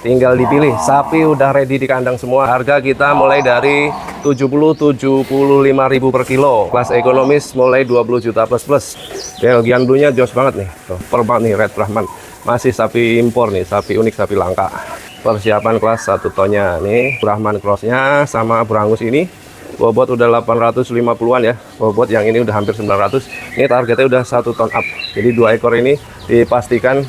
tinggal dipilih. Sapi udah ready di kandang semua. Harga kita mulai dari 70-75 ribu per kilo. Kelas ekonomis mulai 20 juta plus. Belgian Blue nya jos banget nih. Tuh, perban nih Red Brahman. Masih sapi impor nih, sapi unik, sapi langka. Persiapan kelas 1 tonnya nih. Brahman crossnya sama Brangus ini bobot udah 850-an ya. Bobot yang ini udah hampir 900. Ini targetnya udah 1 ton up. Jadi 2 ekor ini dipastikan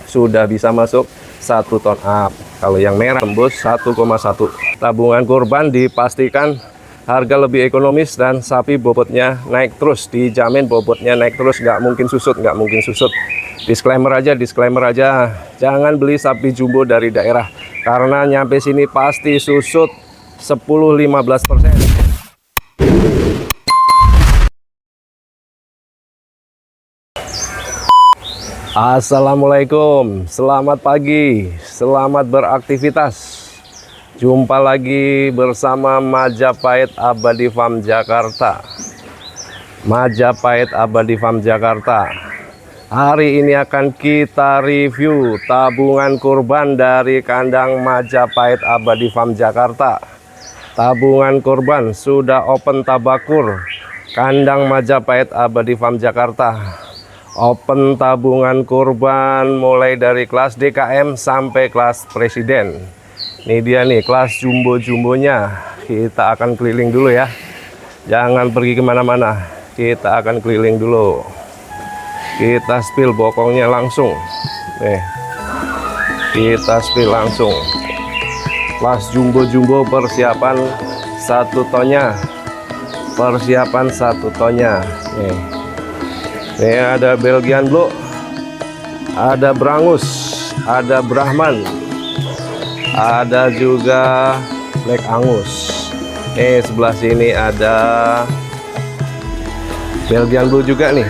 sudah bisa masuk 1 ton up. Kalau yang merah tembus 1,1. Tabungan kurban dipastikan harga lebih ekonomis dan sapi bobotnya naik terus. Dijamin bobotnya naik terus, nggak mungkin susut, nggak mungkin susut. Disclaimer aja. Jangan beli sapi jumbo dari daerah. Karena nyampe sini pasti susut 10-15%. Assalamualaikum, selamat pagi, selamat beraktivitas. Jumpa lagi bersama Majapahit Abadi Farm Jakarta. Majapahit Abadi Farm Jakarta. Hari ini akan kita review tabungan kurban dari kandang Majapahit Abadi Farm Jakarta. Tabungan kurban sudah open tabakur. Kandang Majapahit Abadi Farm Jakarta. Open tabungan kurban mulai dari kelas DKM sampai kelas presiden. Ini dia nih kelas jumbo-jumbonya. Kita akan keliling dulu ya. Jangan pergi kemana-mana. Kita akan keliling dulu. Kita spill bokongnya langsung. Nih. Kita spill langsung. Kelas jumbo-jumbo persiapan 1 tonnya. Persiapan 1 tonnya. Nih. Ini ada Belgian Blue, ada Brangus, ada Brahman, ada juga Black Angus. Sebelah sini ada Belgian Blue juga nih.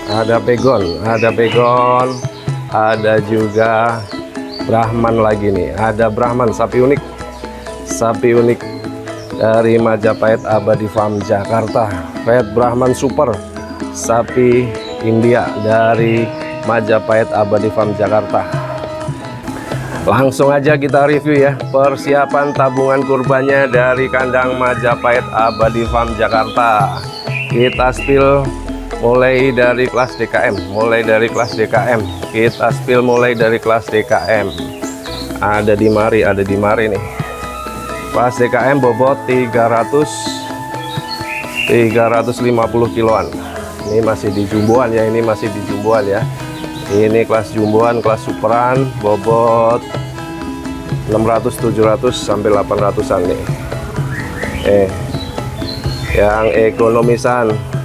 Ada Pegon, ada juga Brahman lagi nih. Ada Brahman, sapi unik dari Majapahit Abadi Farm Jakarta. Red Brahman Super. Sapi India dari Majapahit Abadi Farm Jakarta. Langsung aja kita review ya persiapan tabungan kurbannya dari kandang Majapahit Abadi Farm Jakarta. Kita spill mulai dari kelas DKM. Kita spill mulai dari kelas DKM. Ada di mari nih. Kelas DKM bobot 350 kiloan. Ini masih di jumboan ya, Ini kelas jumboan, kelas superan, bobot 600, 700 sampai 800-an nih.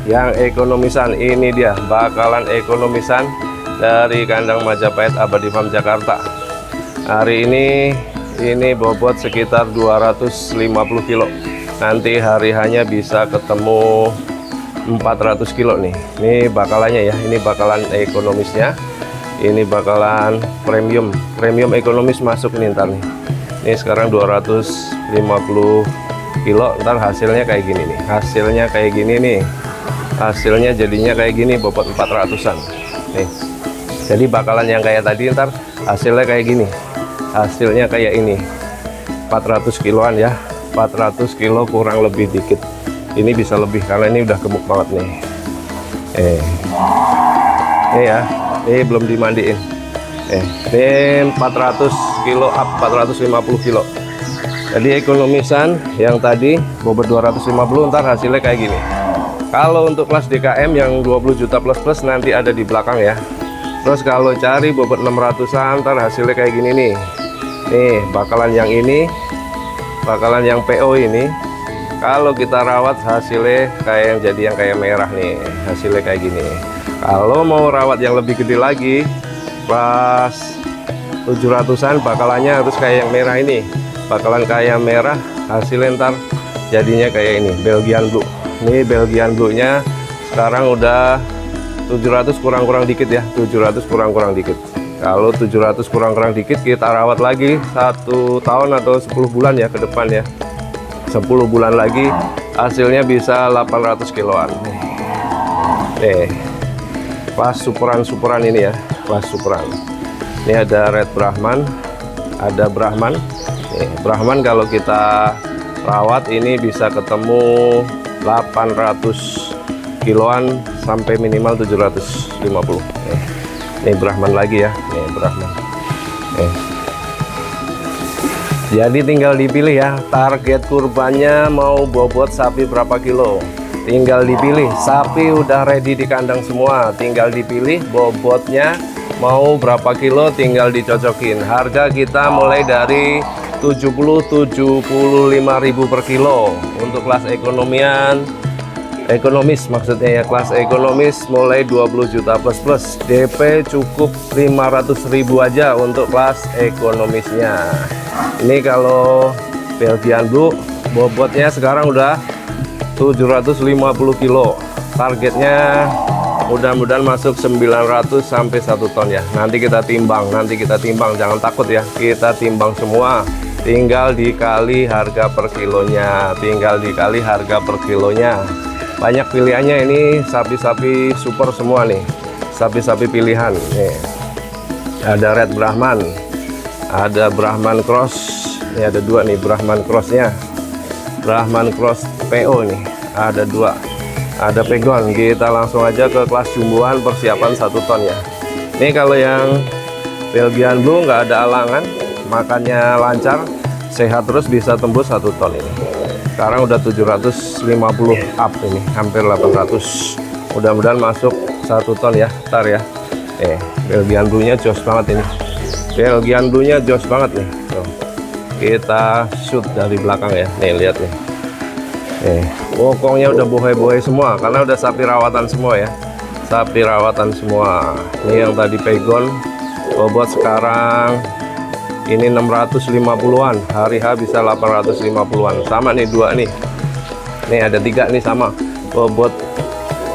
Yang ekonomisan ini dia, bakalan ekonomisan dari kandang Majapahit Abadi Farm Jakarta. Hari ini bobot sekitar 250 kilo. Nanti hari hanya bisa ketemu 400 kilo nih. Ini bakalannya ya, ini bakalan ekonomisnya. Ini bakalan premium ekonomis masuk nih ntar nih. Ini sekarang 250 kilo, ntar hasilnya kayak gini nih. Hasilnya jadinya kayak gini, bobot 400-an nih. Jadi bakalan yang kayak tadi ntar hasilnya kayak gini. Hasilnya kayak ini. 400 kiloan ya. 400 kilo kurang lebih dikit. Ini bisa lebih karena ini udah gemuk banget nih. Ini ya, ini belum dimandiin. Ini 400 kilo up, 450 kilo. Jadi ekonomisan yang tadi bobot 250, ntar hasilnya kayak gini. Kalau untuk kelas DKM yang 20 juta plus nanti ada di belakang ya. Terus kalau cari bobot 600-an, ntar hasilnya kayak gini nih. Nih bakalan yang ini, bakalan yang PO ini. Kalau kita rawat hasilnya kayak yang kayak merah nih, hasilnya kayak gini. Kalau mau rawat yang lebih gede lagi, kelas 700-an bakalannya harus kayak yang merah ini. Bakalan kayak merah, hasilnya ntar jadinya kayak ini, Belgian Blue. Ini Belgian Blue-nya sekarang udah 700 kurang-kurang dikit ya, 700 kurang-kurang dikit. Kalau 700 kurang-kurang dikit kita rawat lagi 1 tahun atau 10 bulan ya ke depan ya. 10 bulan lagi hasilnya bisa 800 kiloan. Kelas superan ini ya, kelas superan. Ini ada Red Brahman, ada Brahman. Brahman kalau kita rawat ini bisa ketemu 800 kiloan sampai minimal 750. Ini Brahman lagi ya, nih Brahman. Jadi tinggal dipilih ya, target kurbannya mau bobot sapi berapa kilo. Tinggal dipilih, sapi udah ready di kandang semua, tinggal dipilih bobotnya mau berapa kilo, tinggal dicocokin. Harga kita mulai dari 70-75.000 per kilo untuk kelas ekonomis maksudnya ya, kelas ekonomis mulai 20 juta plus DP cukup 500.000 aja untuk kelas ekonomisnya. Ini kalau Belgian Blue bobotnya sekarang udah 750 kilo, targetnya mudah-mudahan masuk 900 sampai 1 ton ya. Nanti kita timbang, jangan takut ya, kita timbang semua, tinggal dikali harga per kilonya, banyak pilihannya. Ini sapi-sapi super semua nih, sapi-sapi pilihan nih. Ada Red Brahman, ada Brahman Cross, ini ada 2 nih Brahman Crossnya, Brahman Cross PO nih ada 2, ada Pegon. Kita langsung aja ke kelas jumboan persiapan 1 ton ya. Ini kalau yang Belgian Blue nggak ada alangan, makannya lancar, sehat terus, bisa tembus 1 ton ini. Sekarang udah 750 up ini, hampir 800. Mudah-mudahan masuk 1 ton ya, ntar ya. Belgian Blue nya jos banget ini, Belgian Blue nya jos banget nih. Tuh, kita shoot dari belakang ya, nih lihat nih. Bokongnya udah bohe-bohe semua karena udah sapi rawatan semua ya, sapi rawatan semua. Ini yang tadi Pegon bobot sekarang ini 650-an, hari H bisa 850-an. Sama nih 2 nih, ada 3 nih sama bobot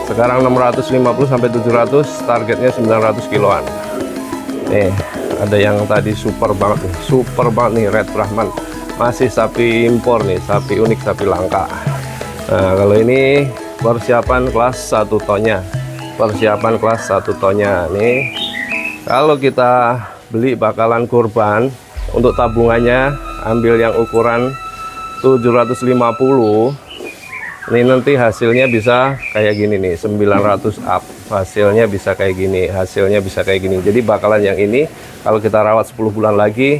sekarang 650 sampai 700, targetnya 900 kiloan. Ada yang tadi super banget nih Red Brahman, masih sapi impor nih, sapi unik, sapi langka. Nah kalau ini persiapan kelas 1 tonnya, nih. Kalau kita beli bakalan kurban, untuk tabungannya ambil yang ukuran 750. Ini nanti hasilnya bisa kayak gini nih, 900 up, hasilnya bisa kayak gini, jadi bakalan yang ini kalau kita rawat 10 bulan lagi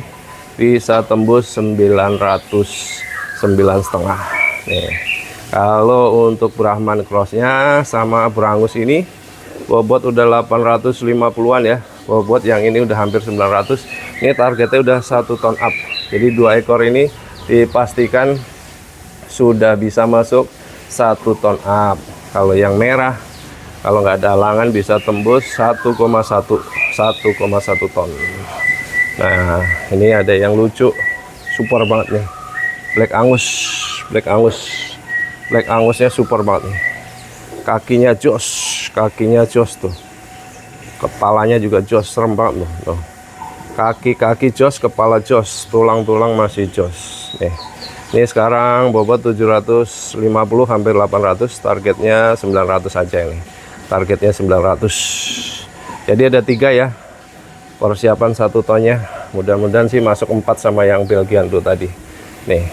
bisa tembus 909,5 nih. Kalau untuk Brahman Crossnya sama Brangus ini bobot udah 850-an ya, bobot yang ini udah hampir 900. Ini targetnya udah 1 ton up, jadi 2 ekor ini dipastikan sudah bisa masuk 1 ton up. Kalau yang merah, kalau nggak ada halangan bisa tembus 1,1 ton. Nah ini ada yang lucu, super banget nih, Black Angusnya super banget nih. Kakinya jos tuh, kepalanya juga jos, serem banget loh. Kaki jos, kepala jos, tulang-tulang masih jos nih. Ini sekarang bobot 750 hampir 800, targetnya 900 aja ini, targetnya 900. Jadi ada 3 ya persiapan 1 tonnya, mudah-mudahan sih masuk 4 sama yang Belgian tuh tadi nih.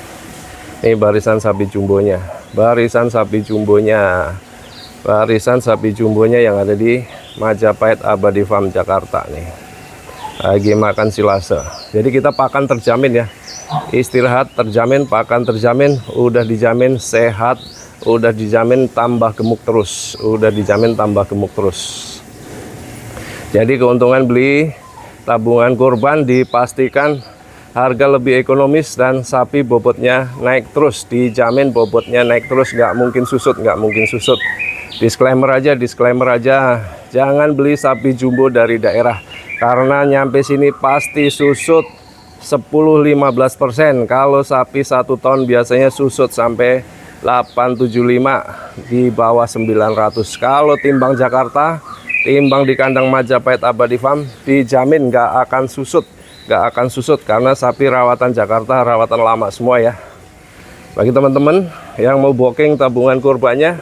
Ini barisan sapi jumbonya, yang ada di Majapahit Abadi Farm Jakarta nih. Lagi makan silase, jadi kita pakan terjamin ya, istirahat terjamin, pakan terjamin, udah dijamin sehat, udah dijamin tambah gemuk terus, Jadi keuntungan beli tabungan kurban dipastikan harga lebih ekonomis dan sapi bobotnya naik terus, dijamin bobotnya naik terus, nggak mungkin susut. Disclaimer aja, jangan beli sapi jumbo dari daerah karena nyampe sini pasti susut 10-15%. Kalau sapi 1 ton biasanya susut sampai 875, di bawah 900. Kalau timbang Jakarta, timbang di kandang Majapahit Abadi Farm, dijamin nggak akan susut karena sapi rawatan Jakarta, rawatan lama semua ya. Bagi teman-teman yang mau booking tabungan kurbannya,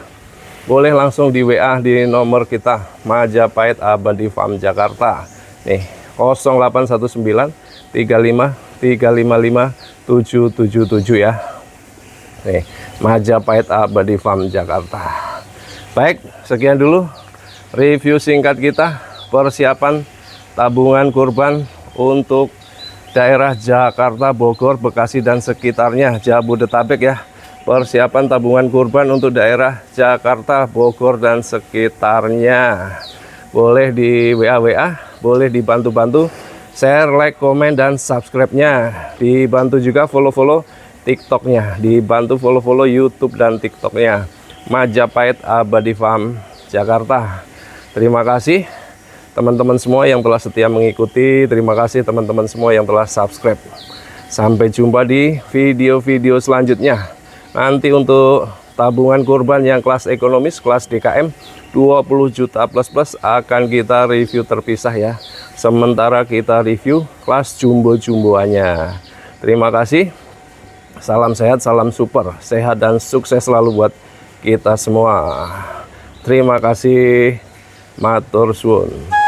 boleh langsung di WA di nomor kita Majapahit Abadi Farm Jakarta nih, 0819 35 355777 ya. Nih, Majapahit Abadi Farm Jakarta. Baik, sekian dulu review singkat kita persiapan tabungan kurban untuk daerah Jakarta, Bogor, Bekasi dan sekitarnya, Jabodetabek ya. Persiapan tabungan kurban untuk daerah Jakarta, Bogor dan sekitarnya. Boleh di WA, boleh dibantu-bantu share, like, komen dan subscribe-nya. Dibantu juga follow-follow TikTok-nya, dibantu follow-follow YouTube dan TikTok-nya. Majapahit Abadi Farm Jakarta. Terima kasih teman-teman semua yang telah setia mengikuti. Terima kasih teman-teman semua yang telah subscribe. Sampai jumpa di video-video selanjutnya. Nanti untuk tabungan kurban yang kelas ekonomis, kelas DKM 20 juta plus akan kita review terpisah ya. Sementara kita review kelas jumbo-jumboannya. Terima kasih. Salam sehat, salam super. Sehat dan sukses selalu buat kita semua. Terima kasih. Matur suwun.